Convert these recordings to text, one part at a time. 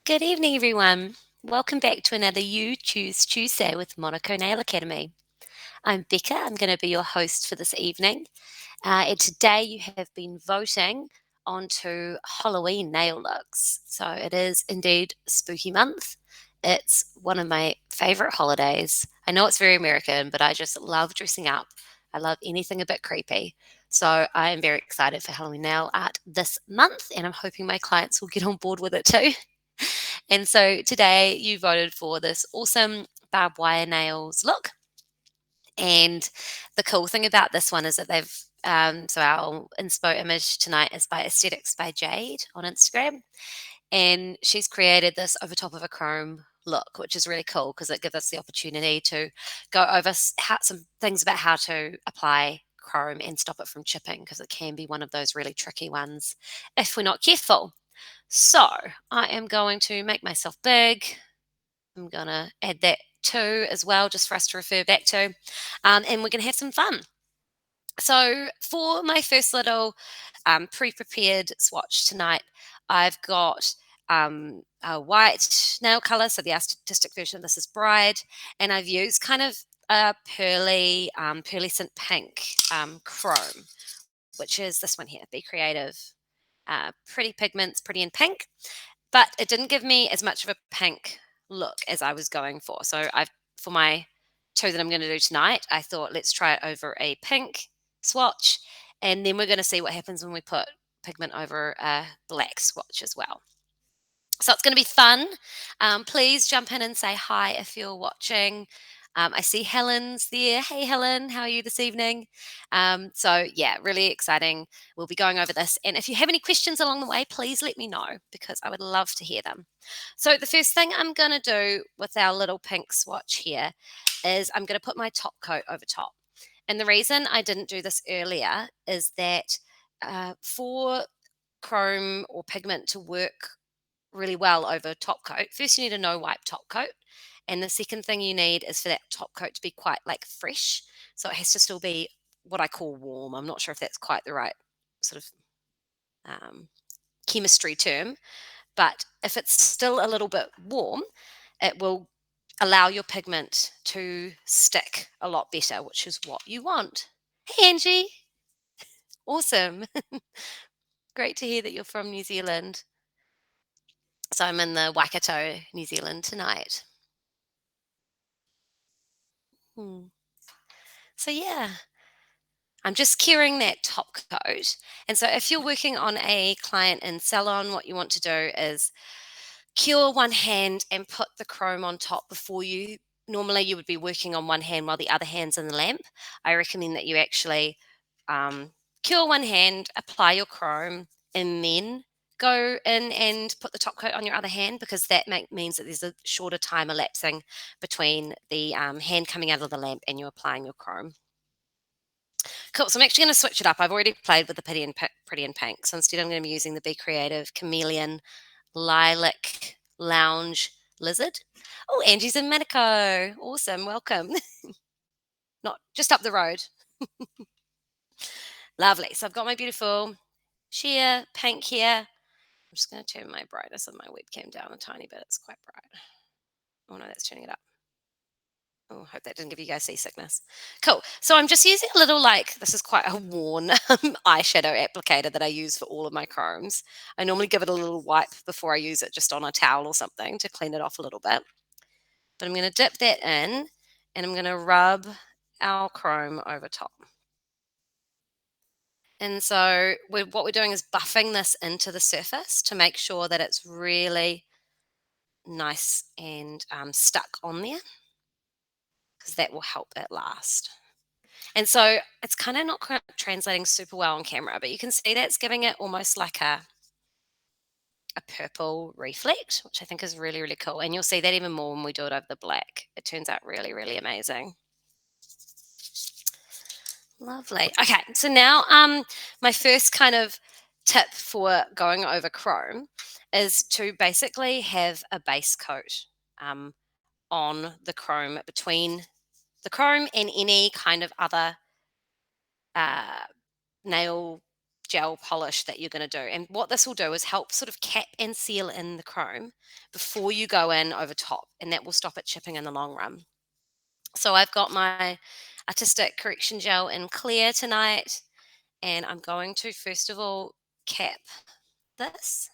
Good evening, everyone. Welcome back to another You Choose Tuesday with Monaco Nail Academy. I'm Becca. I'm going to be your host for this evening. And today you have been voting onto Halloween nail looks. So it is indeed spooky month. It's one of my favorite holidays. I know it's very American, but I just love dressing up. I love anything a bit creepy. So I am very excited for Halloween nail art this month, and I'm hoping my clients will get on board with it too. And so today you voted for this awesome barbed wire nails look. And the cool thing about this one is that so our inspo image tonight is by Aesthetics by Jade on Instagram. And she's created this over top of a chrome look, which is really cool because it gives us the opportunity to go over some things about how to apply chrome and stop it from chipping because it can be one of those really tricky ones if we're not careful. So I am going to make myself big. I'm going to add that too as well, just for us to refer back to. And we're going to have some fun. So for my first little pre-prepared swatch tonight, I've got a white nail color. So the artistic version of this is Bride. And I've used kind of a pearlescent pink chrome, which is this one here, Be Creative. Pretty pigments, pretty in pink, but it didn't give me as much of a pink look as I was going for. So for my two that I'm going to do tonight, I thought let's try it over a pink swatch, and then we're going to see what happens when we put pigment over a black swatch as well. So it's going to be fun. Please jump in and say hi if you're watching. I see Helen's there. Hey, Helen, how are you this evening? Yeah, really exciting. We'll be going over this. And if you have any questions along the way, please let me know because I would love to hear them. So the first thing I'm going to do with our little pink swatch here is I'm going to put my top coat over top. And the reason I didn't do this earlier is that for chrome or pigment to work really well over top coat. First, you need a no wipe top coat. And the second thing you need is for that top coat to be quite like fresh. So it has to still be what I call warm. I'm not sure if that's quite the right sort of chemistry term, but if it's still a little bit warm, it will allow your pigment to stick a lot better, which is what you want. Hey, Angie. Awesome. Great to hear that you're from New Zealand. So I'm in the Waikato, New Zealand tonight. Hmm. So yeah, I'm just curing that top coat. And so if you're working on a client in salon, what you want to do is cure one hand and put the chrome on top before you. Normally, you would be working on one hand while the other hand's in the lamp. I recommend that you actually um, cure one hand, apply your chrome, and then go in and put the top coat on your other hand because that means that there's a shorter time elapsing between the hand coming out of the lamp and you applying your chrome. Cool. So I'm actually going to switch it up. I've already played with the pretty and pink. So instead, I'm going to be using the Be Creative Chameleon Lilac Lounge Lizard. Oh, Angie's in Monaco. Awesome. Welcome. Not just up the road. Lovely. So I've got my beautiful sheer pink here. I'm just going to turn my brightness of my webcam down a tiny bit. It's quite bright. Oh no, that's turning it up. Oh, hope that didn't give you guys seasickness. Cool. So I'm just using a little this is quite a worn eyeshadow applicator that I use for all of my chromes. I normally give it a little wipe before I use it just on a towel or something to clean it off a little bit. But I'm going to dip that in and I'm going to rub our chrome over top. And so what we're doing is buffing this into the surface to make sure that it's really nice and stuck on there because that will help it last. And so it's kind of not translating super well on camera, but you can see that's giving it almost like a purple reflect, which I think is really, really cool. And you'll see that even more when we do it over the black. It turns out really, really amazing. Lovely. Okay, so now my first kind of tip for going over chrome is to basically have a base coat on the chrome between the chrome and any kind of other uh, nail gel polish that you're going to do. And what this will do is help sort of cap and seal in the chrome before you go in over top, and that will stop it chipping in the long run. So I've got my artistic correction gel in clear tonight, and I'm going to first of all cap this.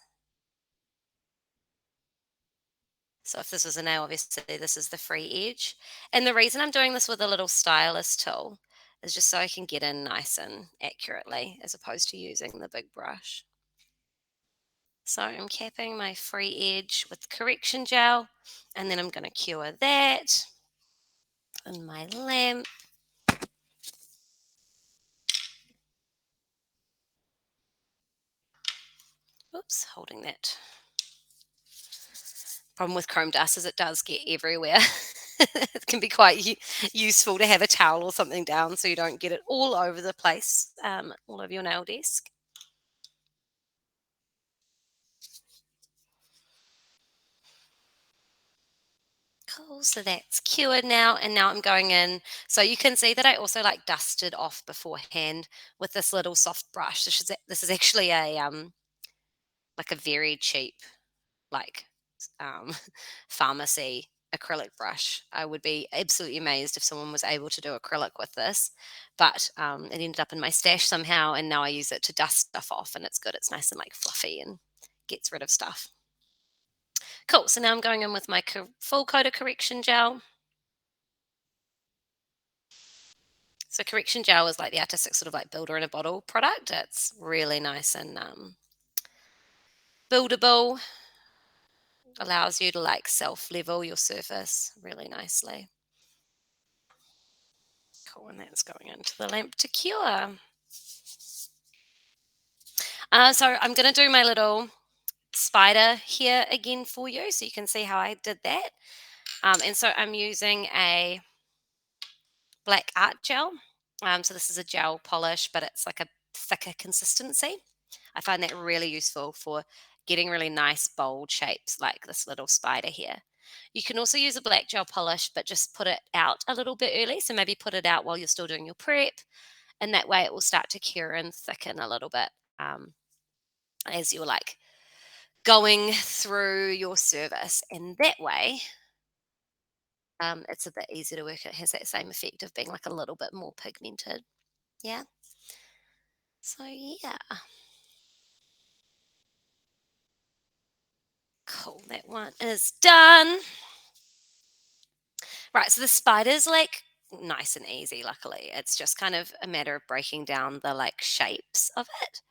So if this was a nail, obviously this is the free edge. And the reason I'm doing this with a little stylus tool is just so I can get in nice and accurately as opposed to using the big brush. So I'm capping my free edge with correction gel, and then I'm going to cure that in my lamp. Oops, holding that. Problem with chrome dust is it does get everywhere. It can be quite useful to have a towel or something down so you don't get it all over the place, all over your nail desk. Cool, so that's cured now, and now I'm going in. So you can see that I also like dusted off beforehand with this little soft brush. This is actually a like a very cheap like um, pharmacy acrylic brush. I would be absolutely amazed if someone was able to do acrylic with this, but it ended up in my stash somehow, and now I use it to dust stuff off, and it's good. It's nice and like fluffy and gets rid of stuff. Cool. So now I'm going in with my full coat of correction gel. So correction gel is like the artistic sort of like builder in a bottle product. It's really nice and buildable. Allows you to like self level your surface really nicely. Cool, and that's going into the lamp to cure. So I'm going to do my little spider here again for you so you can see how I did that. And so I'm using a black art gel. So this is a gel polish, but it's like a thicker consistency. I find that really useful for getting really nice bold shapes like this little spider here. You can also use a black gel polish, but just put it out a little bit early. So maybe put it out while you're still doing your prep, and that way it will start to cure and thicken a little bit as you're like going through your service. And that way, it's a bit easier to work. It has that same effect of being like a little bit more pigmented. Yeah. So yeah, cool. That one is done. Right. So the spider's like nice and easy. Luckily, it's just kind of a matter of breaking down the like shapes of it.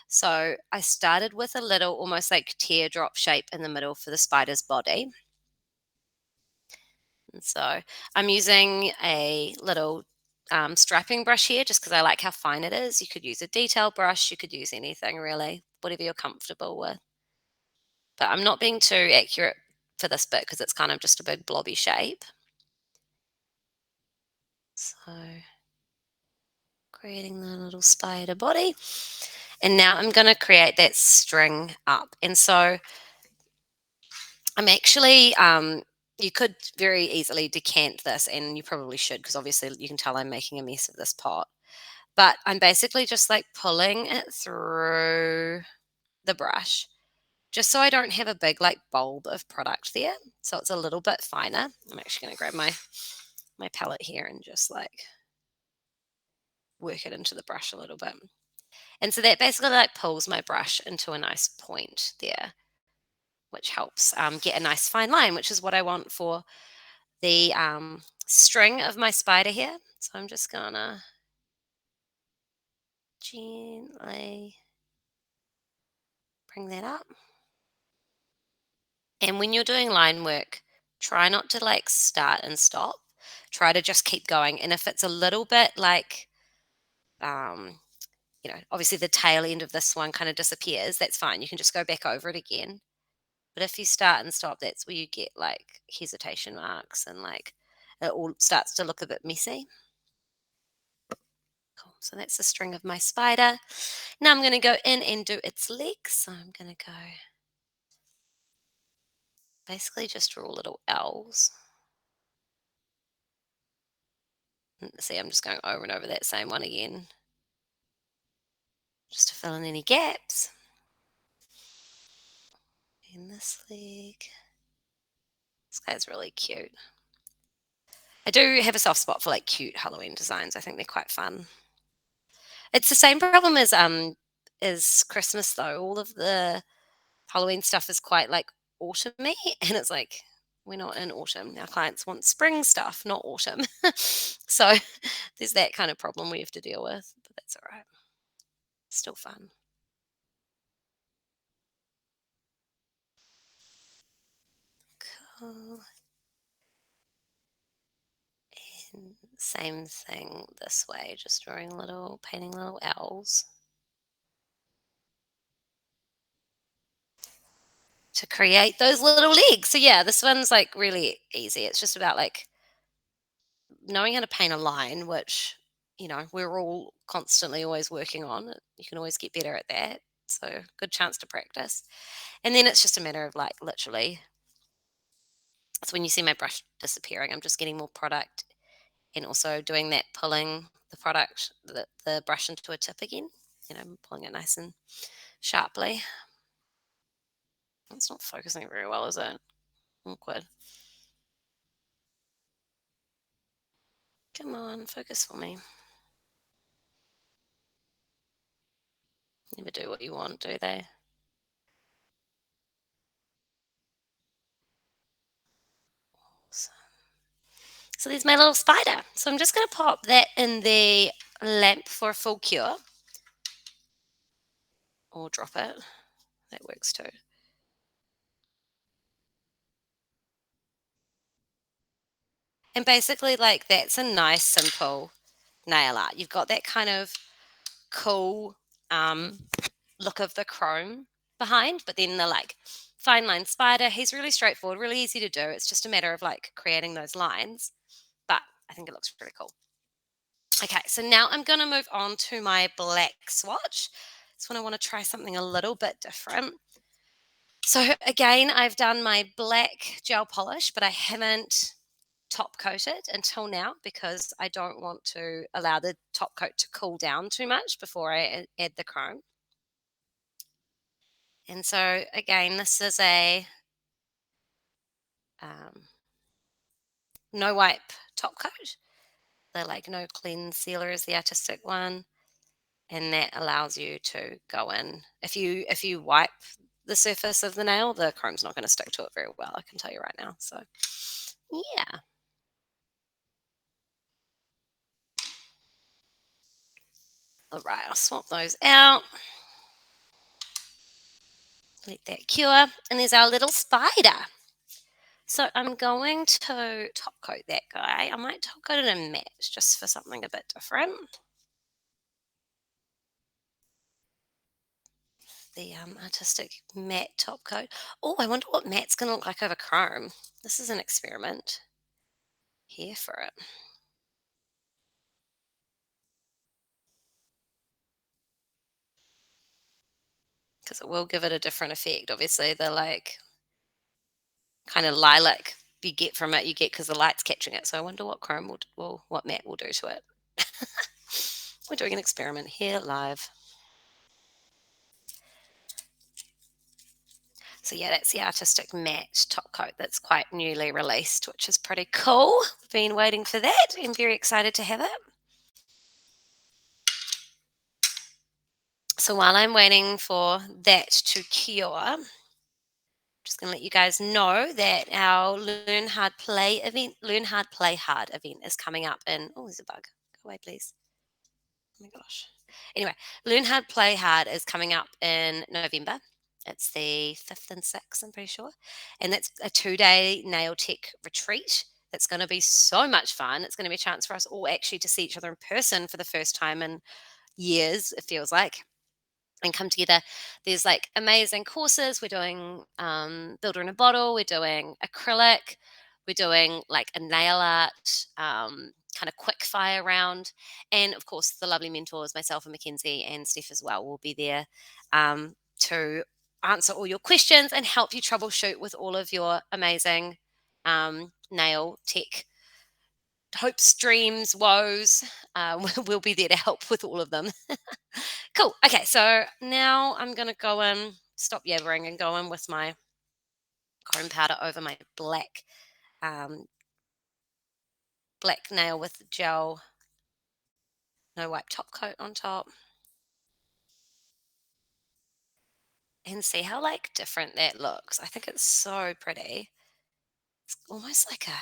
So I started with a little, almost like teardrop shape in the middle for the spider's body. And so I'm using a little strapping brush here just because I like how fine it is. You could use a detail brush, you could use anything really, whatever you're comfortable with. But I'm not being too accurate for this bit because it's kind of just a big blobby shape. So creating the little spider body. And now I'm going to create that string up. And so I'm actually, you could very easily decant this, and you probably should because obviously you can tell I'm making a mess of this pot. But I'm basically just like pulling it through the brush just so I don't have a big like bulb of product there. So it's a little bit finer. I'm actually going to grab my palette here and just like work it into the brush a little bit. And so that basically like pulls my brush into a nice point there, which helps get a nice fine line, which is what I want for the string of my spider here. So I'm just gonna gently bring that up. And when you're doing line work, try not to like start and stop. Try to just keep going. And if it's a little bit like, um, obviously the tail end of this one kind of disappears, that's fine. You can just go back over it again. But if you start and stop, that's where you get like hesitation marks and like it all starts to look a bit messy. Cool. So that's the string of my spider. Now I'm going to go in and do its legs. So I'm going to go basically just draw little L's. See, I'm just going over and over that same one again. just to fill in any gaps. In this leg. This guy's really cute. I do have a soft spot for like cute Halloween designs. I think they're quite fun. It's the same problem as Christmas though. All of the Halloween stuff is quite like autumny, and it's like we're not in autumn. Our clients want spring stuff, not autumn. So there's that kind of problem we have to deal with, but that's all right. Still fun. Cool. And same thing this way, just painting little L's to create those little legs. So yeah, this one's like really easy. It's just about like knowing how to paint a line, which, we're all constantly always working on. You can always get better at that. So good chance to practice. And then it's just a matter of like literally. So when you see my brush disappearing, I'm just getting more product and also doing that, pulling the brush into a tip again. Pulling it nice and sharply. It's not focusing very well, is it? Awkward. Come on, focus for me. Never do what you want, do they? So, so there's my little spider. So I'm just going to pop that in the lamp for a full cure or drop it. That works too. And basically, like, that's a nice, simple nail art. You've got that kind of cool look of the chrome behind, but then the like fine line spider, he's really straightforward, really easy to do. It's just a matter of like creating those lines, but I think it looks really cool. Okay, so now I'm going to move on to my black swatch. This one I want to try something a little bit different. So again, I've done my black gel polish, but I haven't top coated until now because I don't want to allow the top coat to cool down too much before I add the chrome. And so again, this is a um, no wipe top coat. The like no clean sealer is the artistic one, and that allows you to go in. If you wipe the surface of the nail, the chrome's not going to stick to it very well. I can tell you right now. So yeah. All right, I'll swap those out. Let that cure. And there's our little spider. So I'm going to top coat that guy. I might top coat it in matte just for something a bit different. The artistic matte top coat. Oh, I wonder what matte's going to look like over chrome. This is an experiment. Here for it. Because it will give it a different effect. Obviously, the like kind of lilac you get from it, you get because the light's catching it. So I wonder what chrome what matte will do to it. We're doing an experiment here live. So yeah, that's the artistic matte top coat that's quite newly released, which is pretty cool. Been waiting for that. I'm very excited to have it. So while I'm waiting for that to cure, just going to let you guys know that our Learn Hard, Play Hard event is coming up in, oh, there's a bug. Go away, please. Oh my gosh. Anyway, Learn Hard, Play Hard is coming up in November. It's the 5th and 6th, I'm pretty sure. And that's a 2-day nail tech retreat. That's going to be so much fun. It's going to be a chance for us all actually to see each other in person for the first time in years, it feels like, and come together. There's like amazing courses. We're doing builder in a bottle. We're doing acrylic. We're doing like a nail art kind of quick fire round, and of course the lovely mentors, myself and Mackenzie and Steph as well, will be there to answer all your questions and help you troubleshoot with all of your amazing nail tech hopes, dreams, woes. We'll be there to help with all of them. Cool. Okay, so now I'm going to go in, stop yabbering, and go in with my chrome powder over my um, black nail with gel, no wipe top coat on top, and see how like different that looks. I think it's so pretty. It's almost like I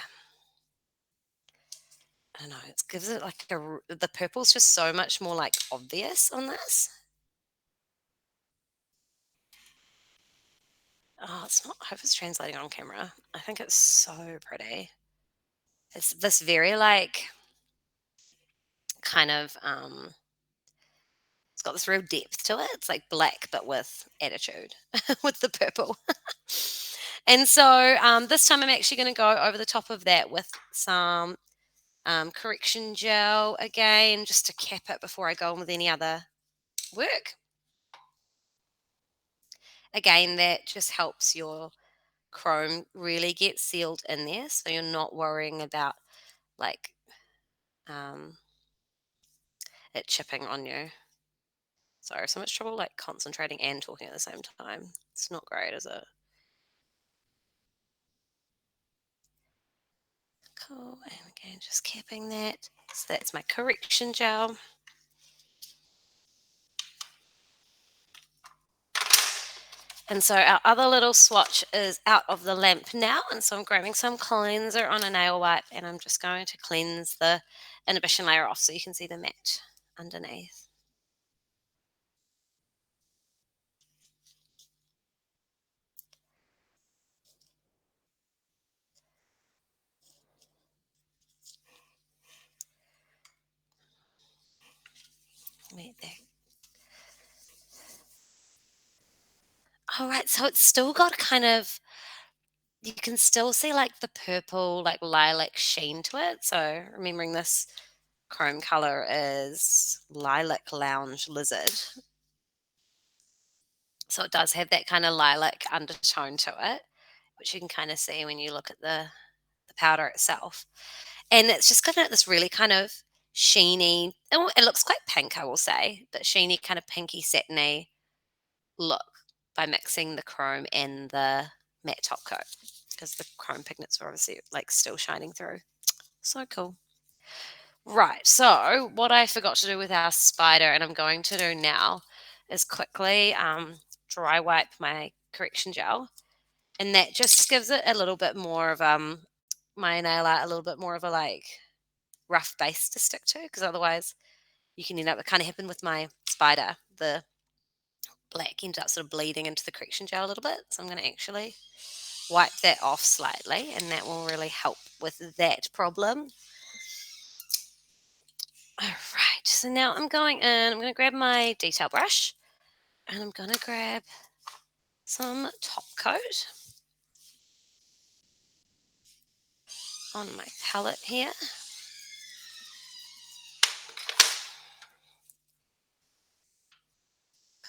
don't know, it gives it like the purple's just so much more like obvious on this. Oh, it's not, I hope it's translating on camera. I think it's so pretty. It's this very like kind of it's got this real depth to it. It's like black but with attitude with the purple. And so this time I'm actually going to go over the top of that with some correction gel again, just to cap it before I go on with any other work. Again, that just helps your chrome really get sealed in there, so you're not worrying about like um, it chipping on you. Sorry, so much trouble like concentrating and talking at the same time. It's not great, is it? Cool, and again, just capping that. So that's my correction gel. And so our other little swatch is out of the lamp now. And so I'm grabbing some cleanser on a nail wipe and I'm just going to cleanse the inhibition layer off so you can see the matte underneath. Right there. All right, so it's still got kind of, you can still see like the purple, like lilac sheen to it. So remembering this chrome color is Lilac Lounge Lizard. So it does have that kind of lilac undertone to it, which you can kind of see when you look at the powder itself. And it's just got this really kind of sheeny, it looks quite pink, I will say, but sheeny, kind of pinky, satiny look by mixing the chrome and the matte top coat because the chrome pigments are obviously like still shining through. So cool. Right, so what I forgot to do with our spider, and I'm going to do now, is quickly dry wipe my correction gel, and that just gives it a little bit more of my nail art, a little bit more of a like rough base to stick to, because otherwise you can end up, it kind of happened with my spider, the black ended up sort of bleeding into the correction gel a little bit. So I'm going to actually wipe that off slightly, and that will really help with that problem. All right, so now I'm going in, I'm going to grab my detail brush and I'm going to grab some top coat on my palette here.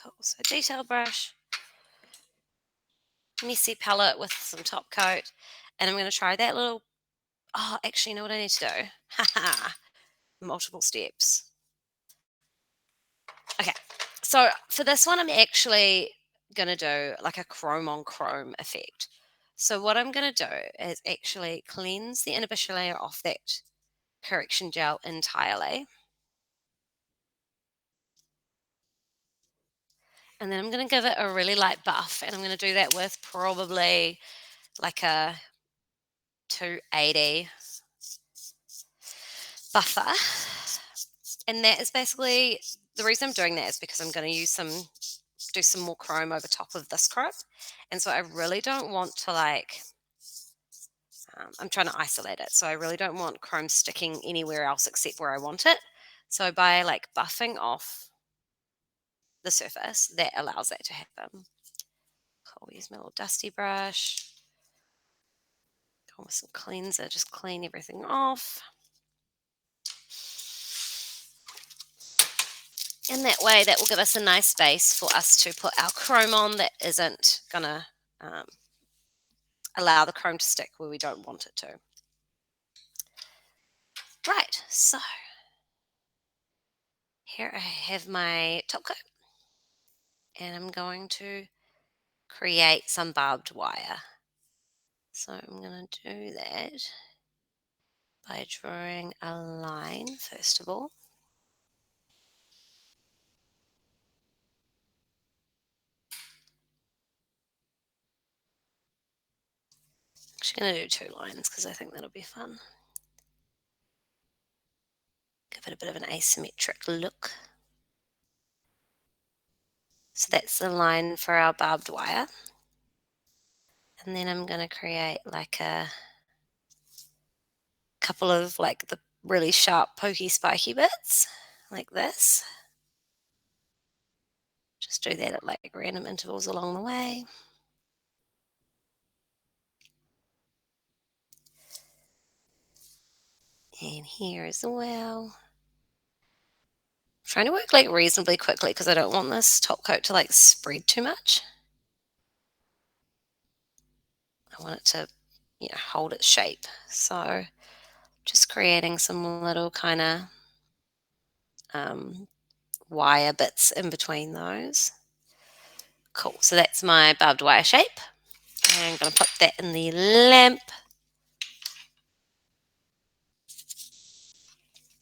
Cool, so detail brush, messy palette with some top coat, and I'm going to try that little, oh, actually, you know what I need to do? Haha, multiple steps. Okay, so for this one, I'm actually going to do like a chrome on chrome effect. So what I'm going to do is actually cleanse the inhibition layer off that correction gel entirely. And then I'm going to give it a really light buff. And I'm going to do that with probably like a 280 buffer. And that is basically, the reason I'm doing that is because I'm going to do some more chrome over top of this chrome. And so I really don't want to like, I'm trying to isolate it. So I really don't want chrome sticking anywhere else except where I want it. So by like buffing off the surface, that allows that to happen. Cool, use my little dusty brush. Go with some cleanser, just clean everything off. And that way, that will give us a nice base for us to put our chrome on that isn't going to allow the chrome to stick where we don't want it to. Right, so here I have my top coat, and I'm going to create some barbed wire. So I'm going to do that by drawing a line first of all. I'm actually going to do 2 lines because I think that'll be fun. Give it a bit of an asymmetric look. So that's the line for our barbed wire. And then I'm going to create like a couple of like the really sharp, pokey, spiky bits like this. Just do that at like random intervals along the way. And here as well. Trying to work like reasonably quickly because I don't want this top coat to like spread too much. I want it to, hold its shape. So just creating some little kind of um, wire bits in between those. Cool. So that's my barbed wire shape. And I'm going to put that in the lamp.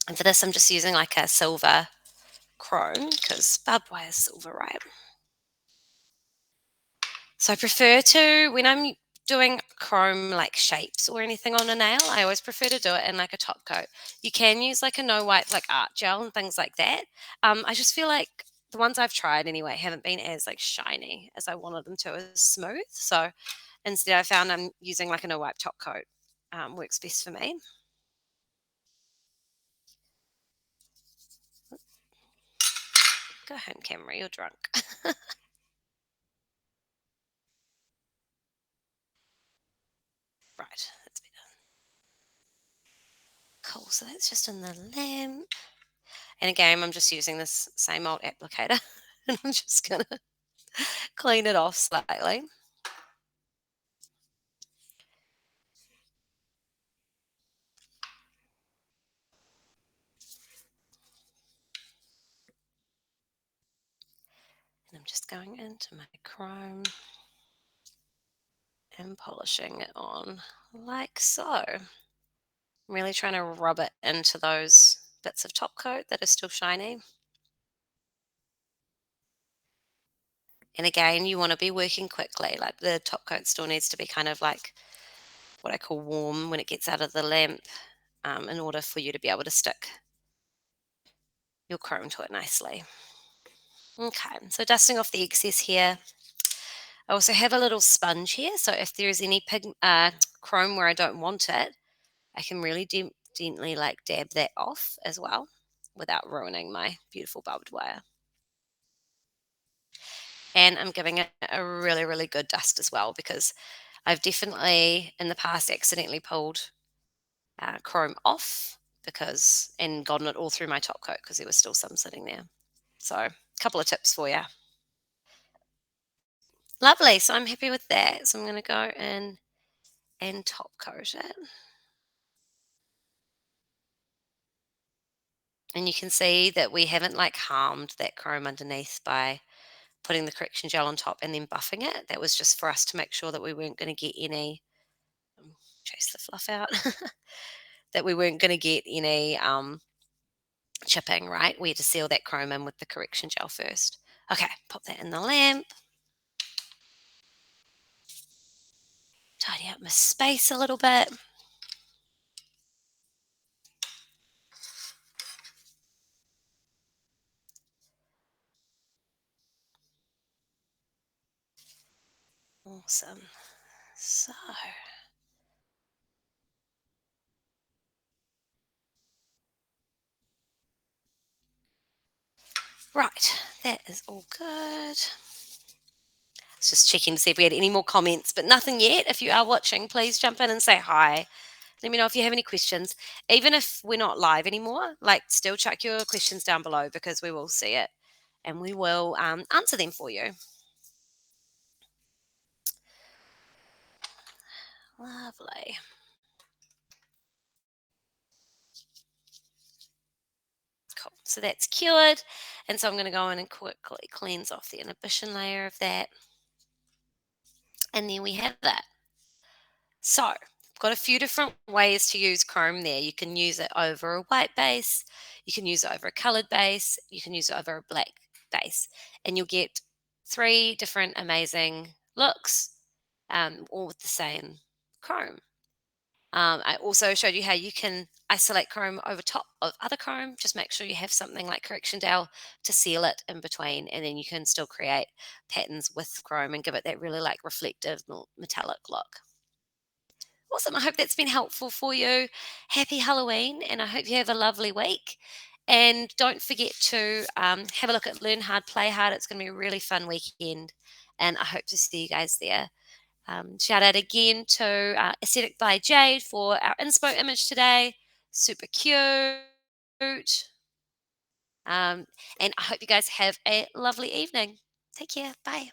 And for this, I'm just using like a silver chrome because barbed wire is silver, right? So I prefer to, when I'm doing chrome like shapes or anything on a nail, I always prefer to do it in like a top coat. You can use like a no white like art gel and things like that. I just feel like the ones I've tried anyway haven't been as like shiny as I wanted them to, as smooth. So instead I found I'm using like a no wipe top coat works best for me. Go home camera, you're drunk. Right, that's better. Cool, so that's just in the lamp. And again, I'm just using this same old applicator and I'm just going to clean it off slightly. And I'm just going into my chrome and polishing it on like so. I'm really trying to rub it into those bits of top coat that are still shiny. And again, you want to be working quickly. Like the top coat still needs to be kind of like what I call warm when it gets out of the lamp, in order for you to be able to stick your chrome to it nicely. Okay, so dusting off the excess here. I also have a little sponge here, so if there is any chrome where I don't want it, I can really gently like dab that off as well without ruining my beautiful barbed wire. And I'm giving it a really, really good dust as well because I've definitely in the past accidentally pulled chrome off because and gotten it all through my top coat because there was still some sitting there. So, a couple of tips for you. Lovely. So I'm happy with that. So I'm going to go in and top coat it. And you can see that we haven't like harmed that chrome underneath by putting the correction gel on top and then buffing it. That was just for us to make sure that we weren't going to get any, chase the fluff out, that we weren't going to get any chipping, right? We had to seal that chrome in with the correction gel first. Okay, pop that in the lamp. Tidy up my space a little bit. Awesome. So, right, that is all good. Just checking to see if we had any more comments, but nothing yet. If you are watching, please jump in and say hi. Let me know if you have any questions. Even if we're not live anymore, like still chuck your questions down below because we will see it and we will answer them for you. Lovely. So that's cured. And so I'm going to go in and quickly cleanse off the inhibition layer of that. And then we have that. So I've got a few different ways to use chrome there. You can use it over a white base, you can use it over a colored base, you can use it over a black base, and you'll get three different amazing looks, all with the same chrome. I also showed you how you can isolate chrome over top of other chrome. Just make sure you have something like correction gel to seal it in between, and then you can still create patterns with chrome and give it that really like reflective metallic look. Awesome. I hope that's been helpful for you. Happy Halloween, and I hope you have a lovely week. And don't forget to have a look at Learn Hard, Play Hard. It's going to be a really fun weekend, and I hope to see you guys there. Shout out again to Aesthetic by Jade for our inspo image today. Super cute. Um, and I hope you guys have a lovely evening. Take care. Bye.